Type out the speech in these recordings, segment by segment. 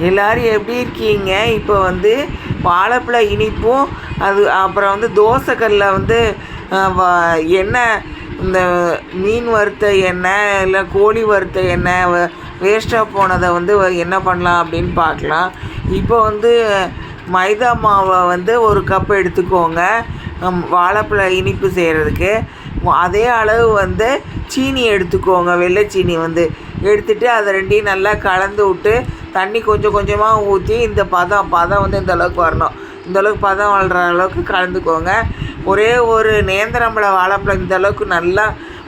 எல்லோரும் எப்படி இருக்கீங்க? இப்போ வந்து வாழைப்பழ இனிப்பும் அப்புறம் வந்து தோசைக்கல்ல வந்து எண்ணெய், இந்த மீன் வறுத்த எண்ணெய் இல்லை கோழி வறுத்த எண்ணெய் வேஸ்ட்டாக போனதை வந்து என்ன பண்ணலாம் அப்படின்னு பார்க்கலாம். இப்போ வந்து மைதா மாவை வந்து ஒரு கப் எடுத்துக்கோங்க வாழைப்பழ இனிப்பு செய்கிறதுக்கு. அதே அளவு வந்து சீனி எடுத்துக்கோங்க, வெள்ளை சீனி வந்து எடுத்துகிட்டு அதை ரெண்டையும் நல்லா கலந்து விட்டு தண்ணி கொஞ்சம் கொஞ்சமாக ஊற்றி இந்த பதம் வந்து இந்த அளவுக்கு வரணும். இந்த அளவுக்கு பதம் வளர்கிற அளவுக்கு கலந்துக்கோங்க. ஒரே ஒரு நேந்திரம்பழம் வாழைப்பழம் இந்த அளவுக்கு நல்லா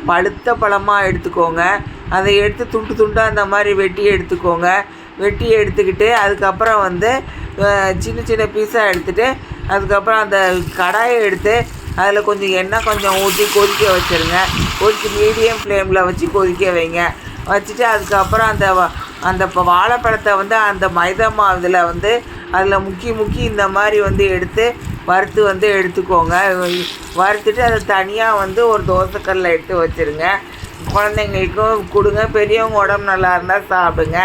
பழுத்த பழமாக எடுத்துக்கோங்க. அதை எடுத்து துண்டு துண்டாக அந்த மாதிரி வெட்டி எடுத்துக்கோங்க. வெட்டி எடுத்துக்கிட்டு அதுக்கப்புறம் வந்து சின்ன சின்ன பீஸாக எடுத்துகிட்டு அதுக்கப்புறம் அந்த கடாயை எடுத்து அதில் கொஞ்சம் எண்ணெய் கொஞ்சம் ஊற்றி கொதிக்க வச்சுருங்க. மீடியம் ஃப்ளேமில் வச்சு கொதிக்க வைங்க. வச்சுட்டு அதுக்கப்புறம் அந்த வாழைப்பழத்தை வந்து அந்த மைதா மாவில் வந்து அதில் முக்கி இந்த மாதிரி வந்து எடுத்து வறுத்து வந்து எடுத்துக்கோங்க. வறுத்துட்டு அதை தனியாக வந்து ஒரு தோசைக்கல்லில் எடுத்து வச்சுருங்க. குழந்தைங்களுக்கும் கொடுங்க. பெரியவங்க உடம்பு நல்லா இருந்தால் சாப்பிடுங்க.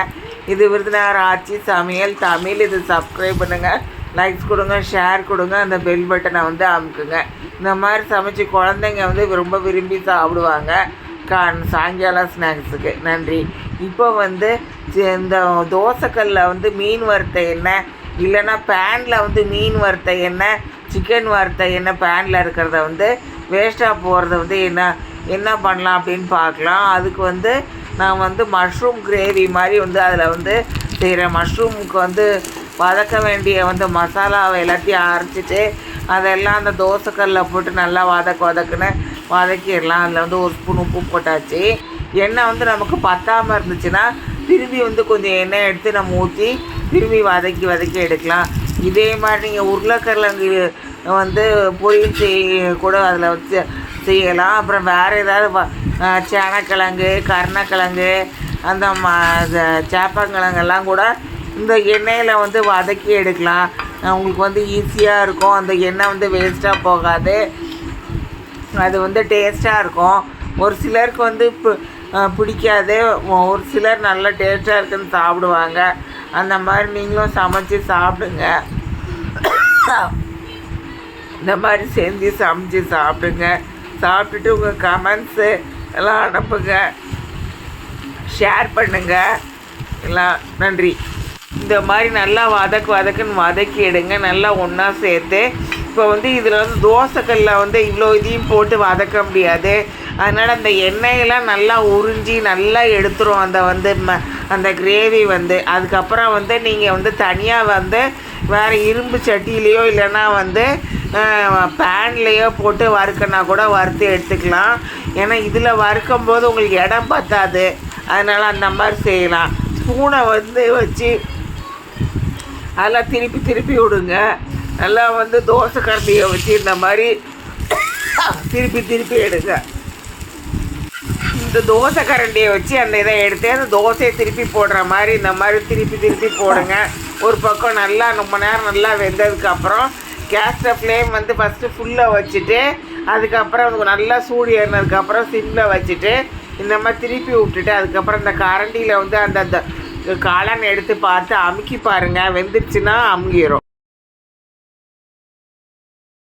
இது விருதுநகர் ஆட்சி சமையல் தமிழ். இது சப்ஸ்கிரைப் பண்ணுங்கள், லைக்ஸ் கொடுங்க, ஷேர் கொடுங்க, அந்த பெல் பட்டனை வந்து அமுக்குங்க. இந்த மாதிரி சமைச்சு குழந்தைங்க வந்து ரொம்ப விரும்பி சாப்பிடுவாங்க சாயங்காலம் ஸ்நாக்ஸுக்கு. நன்றி. இப்போ வந்து இந்த தோசைக்கல்லில் வந்து மீன் வறுத்த எண்ணெய் இல்லைன்னா பேனில் வந்து மீன் வறுத்த எண்ணெய், சிக்கன் வறுத்த எண்ணெய் பேனில் இருக்கிறத வந்து வேஸ்ட்டாக போகிறத வந்து என்ன பண்ணலாம் அப்படின்னு பார்க்கலாம். அதுக்கு வந்து நான் வந்து மஷ்ரூம் கிரேவி மாதிரி வந்து அதில் வந்து செய்கிறேன். மஷ்ரூமுக்கு வந்து வதக்க வேண்டிய வந்து மசாலாவை எல்லாத்தையும் அரைச்சிட்டு அதெல்லாம் அந்த தோசைக்கல்லில் போட்டு நல்லா வதக்குன்னு வதக்கிடலாம். அதில் வந்து ஒரு ஸ்பூன் உப்பு போட்டாச்சு. எண்ணெய் வந்து நமக்கு பத்தாமல் இருந்துச்சுன்னா திரும்பி வந்து கொஞ்சம் எண்ணெய் எடுத்து நம்ம ஊற்றி திரும்பி வதக்கி எடுக்கலாம். இதே மாதிரி நீங்கள் உருளைக்கிழங்கு வந்து பொரியல் கூட அதில் வச்சு செய்யலாம். அப்புறம் வேறு ஏதாவது சேனக்கிழங்கு, கருணக்கிழங்கு, அந்த சேப்பங்கிழங்கெல்லாம் கூட இந்த எண்ணெயில் வந்து வதக்கி எடுக்கலாம். உங்களுக்கு வந்து ஈஸியாக இருக்கும். அந்த எண்ணெய் வந்து வேஸ்ட்டாக போகாது. அது வந்து டேஸ்ட்டாக இருக்கும். ஒரு சிலருக்கு வந்து பிடிக்காது, ஒரு சிலர் நல்லா டேஸ்ட்டாக இருக்குன்னு சாப்பிடுவாங்க. அந்த மாதிரி நீங்களும் சமைச்சு சாப்பிடுங்க. இந்த மாதிரி செஞ்சு சமைச்சு சாப்பிடுங்க. சாப்பிட்டுட்டு உங்கள் கமெண்ட்ஸு எல்லாம் அனுப்புங்க, ஷேர் பண்ணுங்கள் எல்லாம். நன்றி. இந்த மாதிரி நல்லா வதக்குன்னு வதக்கி எடுங்க, நல்லா ஒன்றா சேர்த்து. இப்போ வந்து இதில் வந்து தோசைக்கல்லில் வந்து இவ்வளோ இதையும் போட்டு வதக்க முடியாது. அதனால் அந்த எண்ணெயெல்லாம் நல்லா உறிஞ்சி நல்லா எடுத்துரும் அந்த கிரேவி வந்து. அதுக்கப்புறம் வந்து நீங்கள் வந்து தனியாக வந்து வேறு இரும்பு சட்டியிலையோ இல்லைன்னா வந்து பேன்லேயோ போட்டு வறுக்கனா கூட வறுத்து எடுத்துக்கலாம். ஏன்னா இதில் வறுக்கும் போது உங்களுக்கு இடம் பத்தாது. அதனால் அந்த மாதிரி செய்யலாம். ஸ்பூனை வந்து வச்சு அதெல்லாம் திருப்பி விடுங்க. நல்லா வந்து தோசை கரண்டியை வச்சு இந்த மாதிரி திருப்பி எடுங்க. இந்த தோசை கரண்டியை வச்சு அந்த இதை எடுத்து அந்த தோசையை திருப்பி போடுற மாதிரி இந்த மாதிரி திருப்பி போடுங்க. ஒரு பக்கம் நல்லா ரொம்ப நேரம் நல்லா வெந்ததுக்கப்புறம் கேஸில் ஃப்ளேம் வந்து ஃபஸ்ட்டு ஃபுல்லாக வச்சுட்டு அதுக்கப்புறம் நல்லா சூடு ஏறினதுக்கப்புறம் சிம்மில் வச்சுட்டு இந்த மாதிரி திருப்பி விட்டுட்டு அதுக்கப்புறம் இந்த கரண்டியில் வந்து அந்த காளான் எடுத்து பார்த்து அமுக்கி பாருங்கள். வெந்துருச்சுன்னா அமுங்கிடும்.